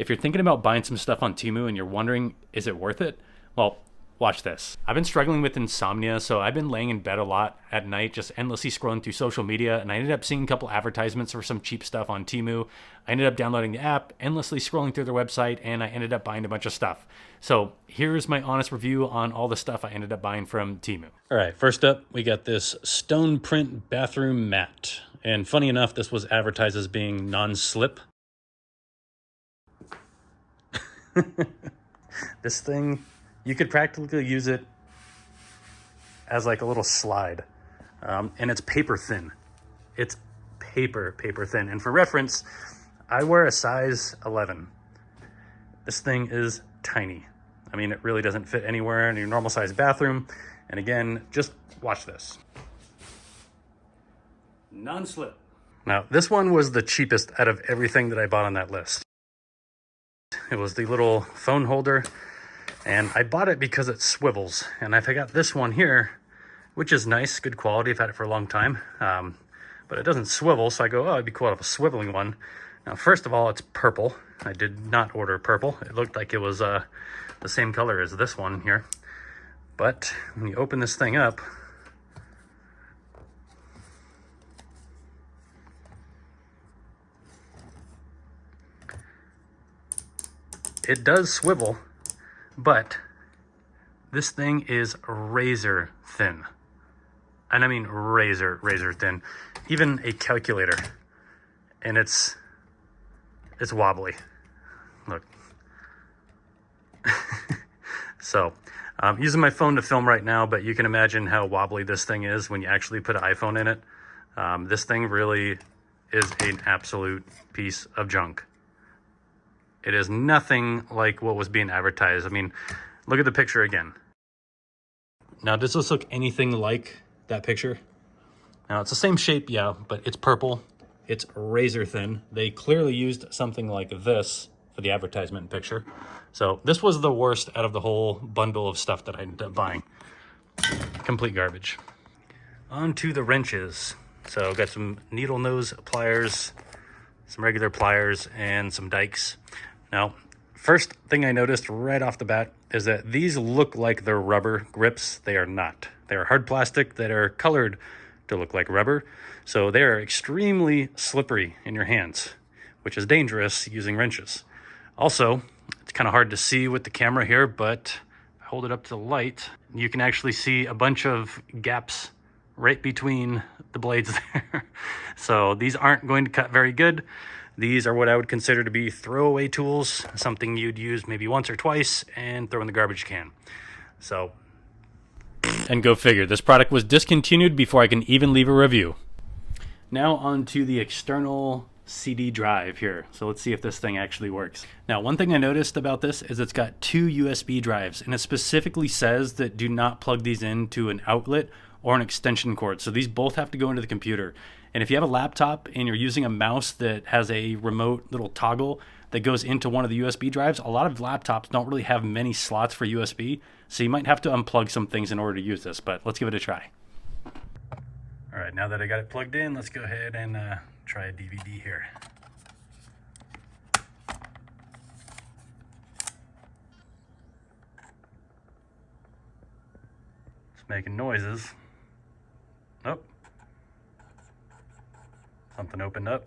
If you're thinking about buying some stuff on Temu and you're wondering, is it worth it? Well, watch this. I've been struggling with insomnia, so I've been laying in bed a lot at night, just endlessly scrolling through social media, and I ended up seeing a couple advertisements for some cheap stuff on Temu. I ended up downloading the app, endlessly scrolling through their website, and I ended up buying a bunch of stuff. So here's my honest review on all the stuff I ended up buying from Temu. All right, first up, we got this stone print bathroom mat. And funny enough, this was advertised as being non-slip. This thing, you could practically use it as like a little slide. And it's paper thin. It's paper thin. And for reference, I wear a size 11. This thing is tiny. I mean, it really doesn't fit anywhere in your normal size bathroom. And again, just watch this. Non-slip. Now, this one was the cheapest out of everything that I bought on that list. It was the little phone holder, and I bought it because it swivels. And I got this one here, which is nice, good quality. I've had it for a long time, but it doesn't swivel. So I go, oh, it'd be cool to have a swiveling one. Now, first of all, it's purple. I did not order purple. It looked like it was the same color as this one here. But when you open this thing up, it does swivel, but this thing is razor thin. And I mean razor thin. Even a calculator. And it's wobbly. Look. So, I'm using my phone to film right now, but you can imagine how wobbly this thing is when you actually put an iPhone in it. This thing really is an absolute piece of junk. It is nothing like what was being advertised. I mean, look at the picture again. Now, does this look anything like that picture? Now, it's the same shape, yeah, but it's purple. It's razor thin. They clearly used something like this for the advertisement picture. So this was the worst out of the whole bundle of stuff that I ended up buying. Complete garbage. On to the wrenches. So got some needle nose pliers, some regular pliers, and some dikes. Now, first thing I noticed right off the bat is that these look like they're rubber grips. They are not. They are hard plastic that are colored to look like rubber. So they are extremely slippery in your hands, which is dangerous using wrenches. Also, it's kind of hard to see with the camera here, but if I hold it up to the light, you can actually see a bunch of gaps right between the blades there. So these aren't going to cut very good. These are what I would consider to be throwaway tools, something you'd use maybe once or twice and throw in the garbage can. So, and go figure, this product was discontinued before I can even leave a review. Now on to the external CD drive here. So let's see if this thing actually works. Now, one thing I noticed about this is it's got two USB drives, and it specifically says that do not plug these into an outlet or an extension cord. So these both have to go into the computer. And if you have a laptop and you're using a mouse that has a remote little toggle that goes into one of the USB drives, a lot of laptops don't really have many slots for USB. So you might have to unplug some things in order to use this, but let's give it a try. All right, now that I got it plugged in, let's go ahead and try a DVD here. It's making noises. Nope. Something opened up.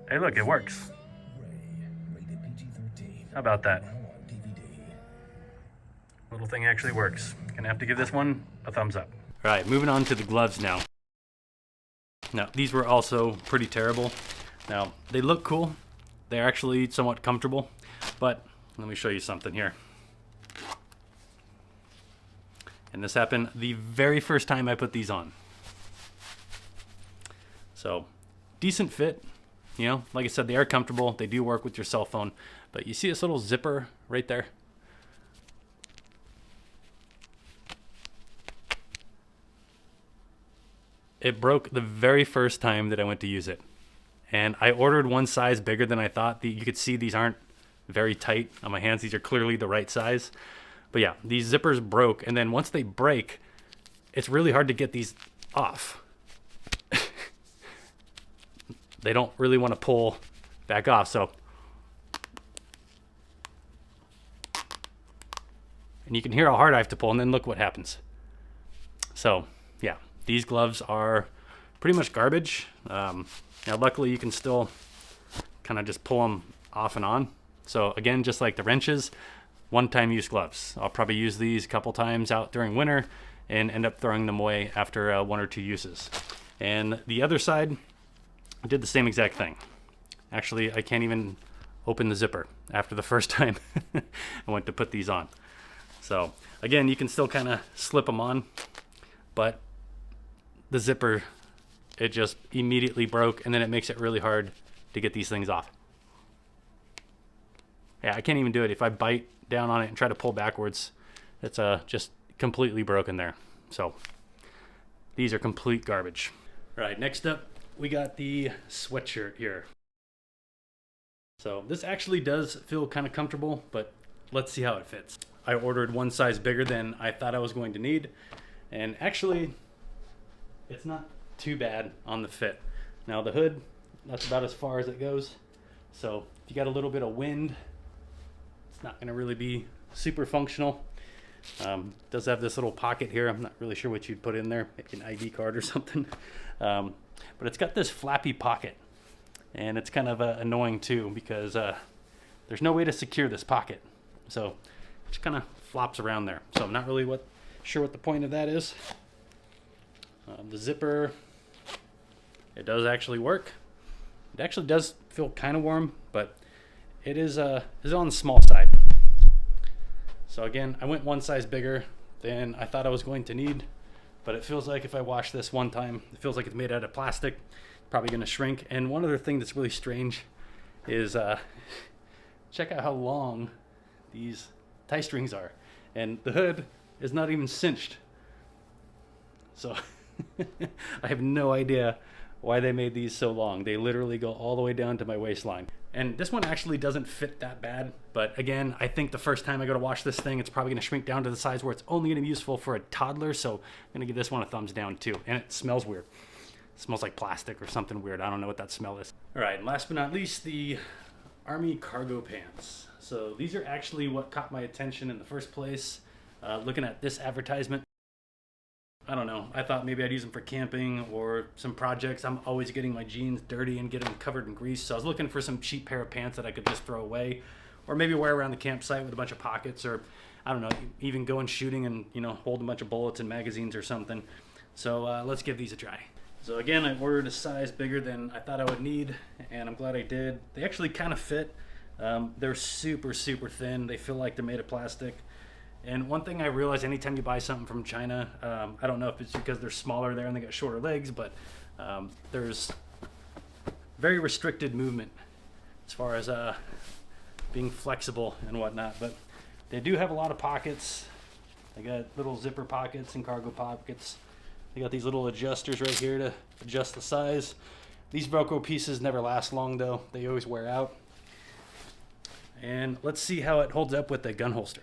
Hey, look, it works. How about that? Little thing actually works. Gonna have to give this one a thumbs up. All right, moving on to the gloves now. Now, these were also pretty terrible. Now, they look cool. They're actually somewhat comfortable, but let me show you something here. And this happened the very first time I put these on. So, decent fit. You know, like I said, they are comfortable. They do work with your cell phone. But you see this little zipper right there? It broke the very first time that I went to use it. And I ordered one size bigger than I thought. You could see these aren't very tight on my hands. These are clearly the right size. But yeah, these zippers broke. And then once they break, it's really hard to get these off. They don't really want to pull back off. So and you can hear how hard I have to pull, and then look what happens. So yeah, these gloves are pretty much garbage. Now luckily you can still kind of just pull them off and on. So again, just like the wrenches, one-time use gloves. I'll probably use these a couple times out during winter and end up throwing them away after 1 or 2 uses. And the other side, I did the same exact thing. Actually, I can't even open the zipper after the first time I went to put these on. So again, you can still kind of slip them on, but the zipper, it just immediately broke, and then it makes it really hard to get these things off. Yeah, I can't even do it. If I bite down on it and try to pull backwards, it's just completely broken there. So these are complete garbage. All right, next up, we got the sweatshirt here. So this actually does feel kind of comfortable, but let's see how it fits. I ordered one size bigger than I thought I was going to need, and actually it's not too bad on the fit. Now the hood, that's about as far as it goes. So if you got a little bit of wind, it's not going to really be super functional. Does have this little pocket here. I'm not really sure what you'd put in there, maybe an ID card or something. But it's got this flappy pocket, and it's kind of annoying too, because there's no way to secure this pocket. So it just kind of flops around there. So I'm not really sure what the point of that is. The zipper, it does actually work. It actually does feel kind of warm, but it is on the small side. So again, I went one size bigger than I thought I was going to need, but it feels like if I wash this one time, it feels like it's made out of plastic, probably going to shrink. And one other thing that's really strange is check out how long these tie strings are, and the hood is not even cinched. So I have no idea why they made these so long. They literally go all the way down to my waistline. And this one actually doesn't fit that bad, but again, I think the first time I go to wash this thing, it's probably gonna shrink down to the size where it's only gonna be useful for a toddler, so I'm gonna give this one a thumbs down too. And it smells weird. It smells like plastic or something weird. I don't know what that smell is. All right, and last but not least, the Army cargo pants. So these are actually what caught my attention in the first place. Looking at this advertisement, I don't know, I thought maybe I'd use them for camping or some projects. I'm always getting my jeans dirty and getting them covered in grease, so I was looking for some cheap pair of pants that I could just throw away, or maybe wear around the campsite with a bunch of pockets, or I don't know, even going shooting and, you know, hold a bunch of bullets and magazines or something. So let's give these a try. So again, I ordered a size bigger than I thought I would need, and I'm glad I did. They actually kind of fit. They're super, super thin. They feel like they're made of plastic. And one thing I realize anytime you buy something from China, I don't know if it's because they're smaller there and they got shorter legs, but there's very restricted movement as far as being flexible and whatnot. But they do have a lot of pockets. They got little zipper pockets and cargo pockets. They got these little adjusters right here to adjust the size. These Velcro pieces never last long though. They always wear out. And let's see how it holds up with the gun holster.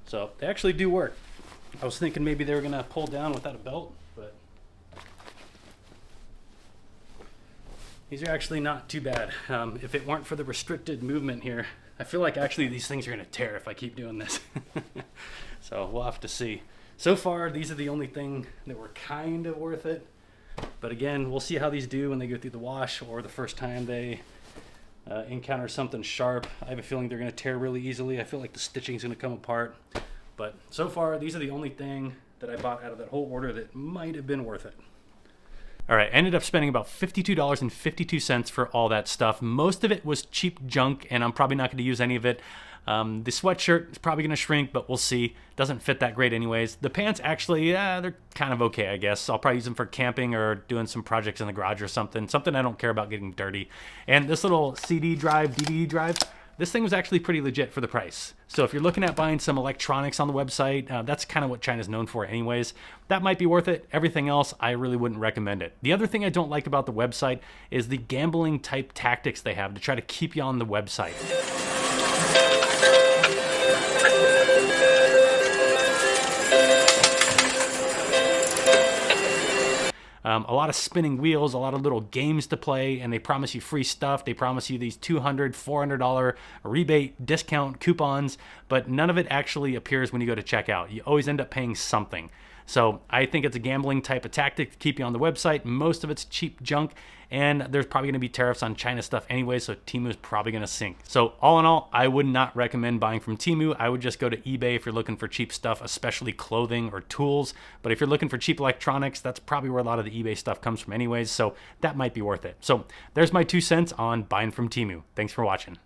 So they actually do work. I was thinking maybe they were gonna pull down without a belt, but these are actually not too bad. If it weren't for the restricted movement here, I feel like actually these things are gonna tear if I keep doing this. So we'll have to see. So far, these are the only thing that were kind of worth it. But again, we'll see how these do when they go through the wash or the first time they encounter something sharp. I have a feeling they're going to tear really easily. I feel like the stitching is going to come apart. But so far, these are the only thing that I bought out of that whole order that might have been worth it. All right, I ended up spending about $52.52 for all that stuff. Most of it was cheap junk, and I'm probably not going to use any of it. The sweatshirt is probably going to shrink, but we'll see. Doesn't fit that great anyways. The pants actually, they're kind of okay, I guess. I'll probably use them for camping or doing some projects in the garage or something. Something I don't care about getting dirty. And this little CD drive, DVD drive, this thing was actually pretty legit for the price. So if you're looking at buying some electronics on the website, that's kind of what China's known for anyways. That might be worth it. Everything else, I really wouldn't recommend it. The other thing I don't like about the website is the gambling type tactics they have to try to keep you on the website. a lot of spinning wheels, a lot of little games to play, and they promise you free stuff. They promise you these $200, $400 rebate discount coupons, but none of it actually appears when you go to checkout. You always end up paying something. So I think it's a gambling type of tactic to keep you on the website. Most of it's cheap junk, and there's probably going to be tariffs on China stuff anyway, so Temu is probably going to sink. So all in all, I would not recommend buying from Temu. I would just go to eBay if you're looking for cheap stuff, especially clothing or tools. But if you're looking for cheap electronics, that's probably where a lot of the eBay stuff comes from anyways, so that might be worth it. So there's my 2 cents on buying from Temu. Thanks for watching.